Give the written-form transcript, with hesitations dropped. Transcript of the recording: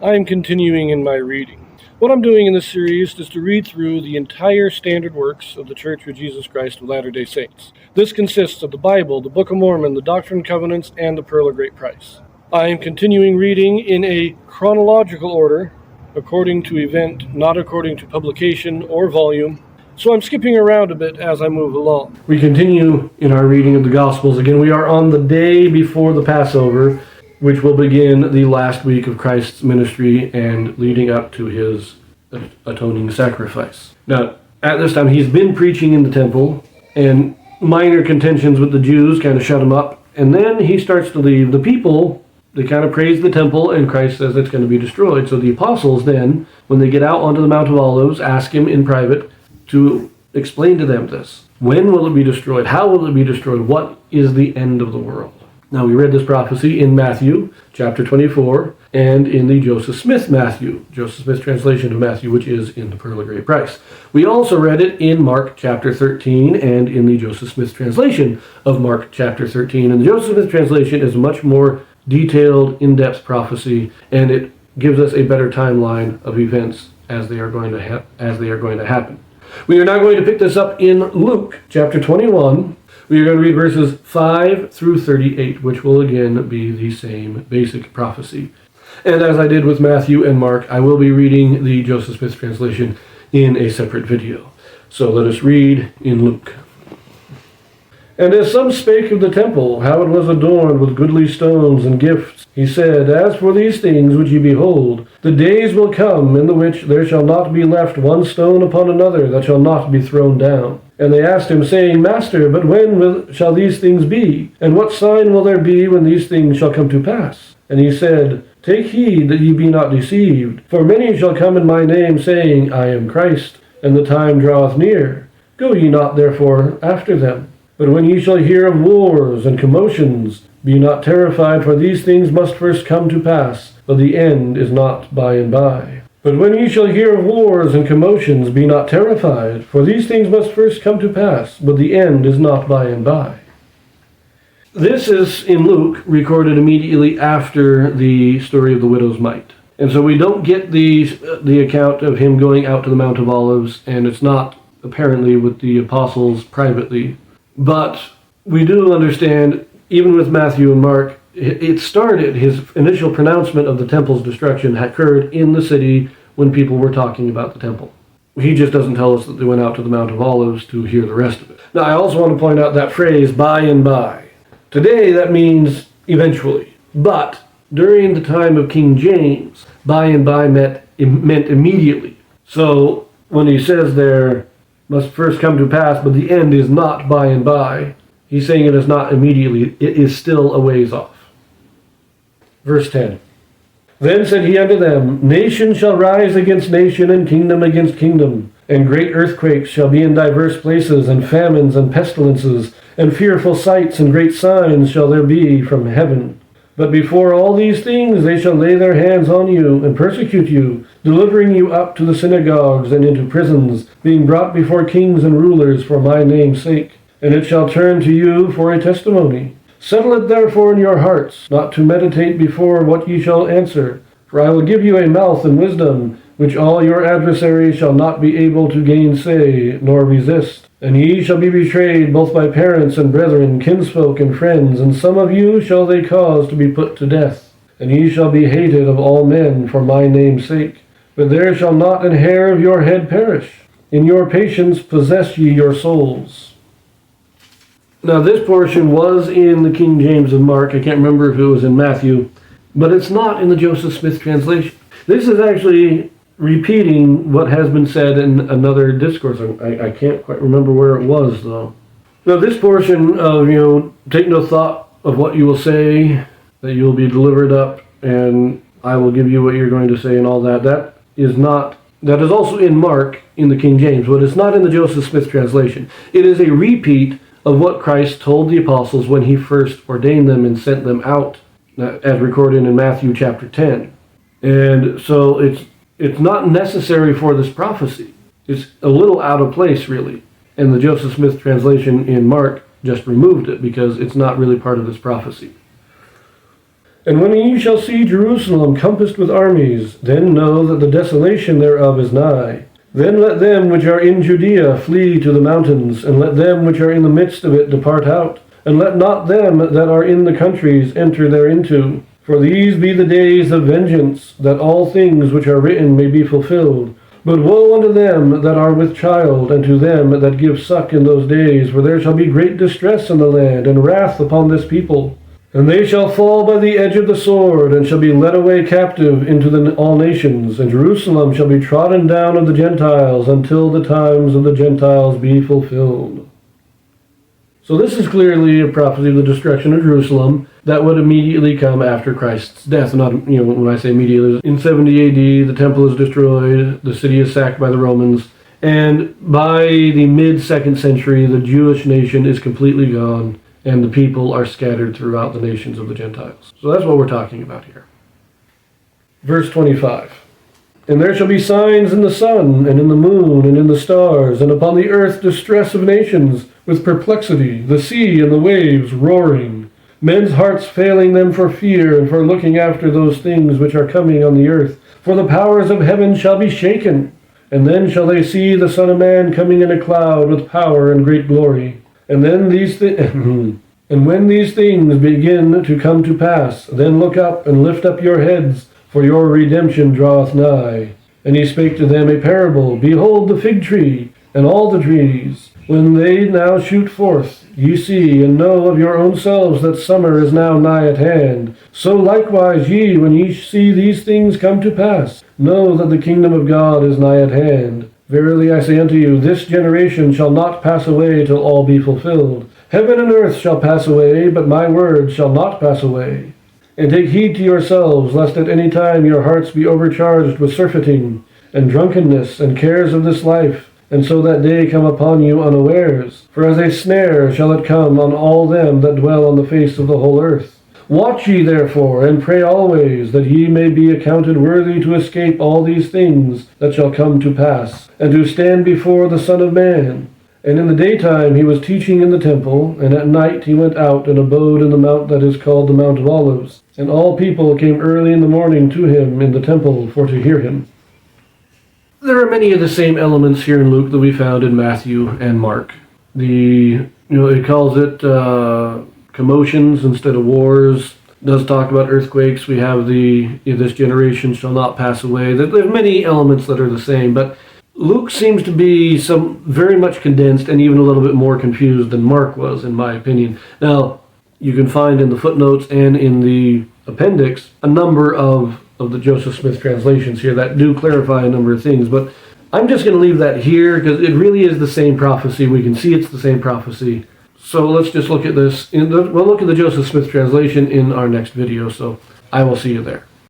I am continuing in my reading. What I'm doing in this series is to read through the entire standard works of the Church of Jesus Christ of Latter-day Saints. This consists of the Bible, the Book of Mormon, the Doctrine and Covenants, and the Pearl of Great Price. I am continuing reading in a chronological order, according to event, not according to publication or volume, so I'm skipping around a bit as I move along. We continue in our reading of the Gospels. Again, we are on the day before the Passover, which will begin the last week of Christ's ministry and leading up to his atoning sacrifice. Now, at this time, he's been preaching in the temple, and minor contentions with the Jews kind of shut him up, and then he starts to leave. The people, they kind of praise the temple, and Christ says it's going to be destroyed. So the apostles then, when they get out onto the Mount of Olives, ask him in private to explain to them this. When will it be destroyed? How will it be destroyed? What is the end of the world? Now, we read this prophecy in Matthew chapter 24 and in the Joseph Smith translation of Matthew, which is in the Pearl of Great Price. We also read it in Mark chapter 13 and in the Joseph Smith translation of Mark chapter 13. And the Joseph Smith translation is a much more detailed, in-depth prophecy, and it gives us a better timeline of events as they are going to happen. We are now going to pick this up in Luke chapter 21. We are going to read verses 5 through 38, which will again be the same basic prophecy. And as I did with Matthew and Mark, I will be reading the Joseph Smith translation in a separate video. So let us read in Luke. And as some spake of the temple, how it was adorned with goodly stones and gifts, he said, As for these things which ye behold, the days will come in the which there shall not be left one stone upon another that shall not be thrown down. And they asked him, saying, Master, but when shall these things be? And what sign will there be when these things shall come to pass? And he said, Take heed that ye be not deceived. For many shall come in my name, saying, I am Christ, and the time draweth near. Go ye not therefore after them. But when ye shall hear of wars and commotions, be not terrified, for these things must first come to pass, but the end is not by and by. But when ye shall hear of wars and commotions, be not terrified, for these things must first come to pass, but the end is not by and by. This is, in Luke, recorded immediately after the story of the widow's mite. And so we don't get the account of him going out to the Mount of Olives, and it's not apparently with the apostles privately. But we do understand, even with Matthew and Mark, it started, his initial pronouncement of the temple's destruction occurred in the city when people were talking about the temple. He just doesn't tell us that they went out to the Mount of Olives to hear the rest of it. Now, I also want to point out that phrase, by and by. Today, that means eventually. But during the time of King James, by and by meant immediately. So when he says there, must first come to pass, but the end is not by and by, he's saying it is not immediately, it is still a ways off. Verse 10. Then said he unto them, Nation shall rise against nation, and kingdom against kingdom. And great earthquakes shall be in divers places, and famines and pestilences, and fearful sights and great signs shall there be from heaven. But before all these things they shall lay their hands on you, and persecute you, delivering you up to the synagogues and into prisons, being brought before kings and rulers for my name's sake. And it shall turn to you for a testimony. Settle it therefore in your hearts, not to meditate before what ye shall answer. For I will give you a mouth and wisdom, which all your adversaries shall not be able to gainsay, nor resist. And ye shall be betrayed both by parents and brethren, kinsfolk and friends, and some of you shall they cause to be put to death. And ye shall be hated of all men for my name's sake. But there shall not an hair of your head perish. In your patience possess ye your souls. Now, this portion was in the King James of Mark. I can't remember if it was in Matthew, but it's not in the Joseph Smith translation. This is actually repeating what has been said in another discourse. I can't quite remember where it was, though. Now, this portion of, take no thought of what you will say, that you will be delivered up, and I will give you what you're going to say and all that. That is also in Mark in the King James, but it's not in the Joseph Smith translation. It is a repeat of what Christ told the apostles when he first ordained them and sent them out, as recorded in Matthew chapter 10. And so it's not necessary for this prophecy. It's a little out of place, really. And the Joseph Smith translation in Mark just removed it because it's not really part of this prophecy. And when ye shall see Jerusalem compassed with armies, then know that the desolation thereof is nigh. Then let them which are in Judea flee to the mountains, and let them which are in the midst of it depart out, and let not them that are in the countries enter thereinto. For these be the days of vengeance, that all things which are written may be fulfilled. But woe unto them that are with child, and to them that give suck in those days, for there shall be great distress in the land, and wrath upon this people. And they shall fall by the edge of the sword, and shall be led away captive into all nations, and Jerusalem shall be trodden down of the Gentiles, until the times of the Gentiles be fulfilled. So this is clearly a prophecy of the destruction of Jerusalem that would immediately come after Christ's death. Not, when I say immediately, in 70 AD, the temple is destroyed, the city is sacked by the Romans, and by the mid-2nd century, the Jewish nation is completely gone, and the people are scattered throughout the nations of the Gentiles. So that's what we're talking about here. Verse 25. And there shall be signs in the sun, and in the moon, and in the stars, and upon the earth distress of nations, with perplexity, the sea and the waves roaring, men's hearts failing them for fear, and for looking after those things which are coming on the earth. For the powers of heaven shall be shaken, and then shall they see the Son of Man coming in a cloud with power and great glory. And then and when these things begin to come to pass, then look up and lift up your heads, for your redemption draweth nigh. And he spake to them a parable. Behold the fig tree, and all the trees, when they now shoot forth, ye see and know of your own selves that summer is now nigh at hand. So likewise ye, when ye see these things come to pass, know that the kingdom of God is nigh at hand. Verily I say unto you, this generation shall not pass away till all be fulfilled. Heaven and earth shall pass away, but my word shall not pass away. And take heed to yourselves, lest at any time your hearts be overcharged with surfeiting, and drunkenness, and cares of this life, and so that day come upon you unawares. For as a snare shall it come on all them that dwell on the face of the whole earth. Watch ye therefore, and pray always, that ye may be accounted worthy to escape all these things that shall come to pass, and to stand before the Son of Man. And in the daytime he was teaching in the temple, and at night he went out and abode in the mount that is called the Mount of Olives. And all people came early in the morning to him in the temple for to hear him. There are many of the same elements here in Luke that we found in Matthew and Mark. It calls it commotions instead of wars. It does talk about earthquakes. We have this generation shall not pass away. There's many elements that are the same, but Luke seems to be very much condensed and even a little bit more confused than Mark was, in my opinion. Now, you can find in the footnotes and in the appendix a number of the Joseph Smith translations here that do clarify a number of things, but I'm just going to leave that here because it really is the same prophecy. We can see it's the same prophecy. So let's just look at this. We'll look at the Joseph Smith translation in our next video, so I will see you there.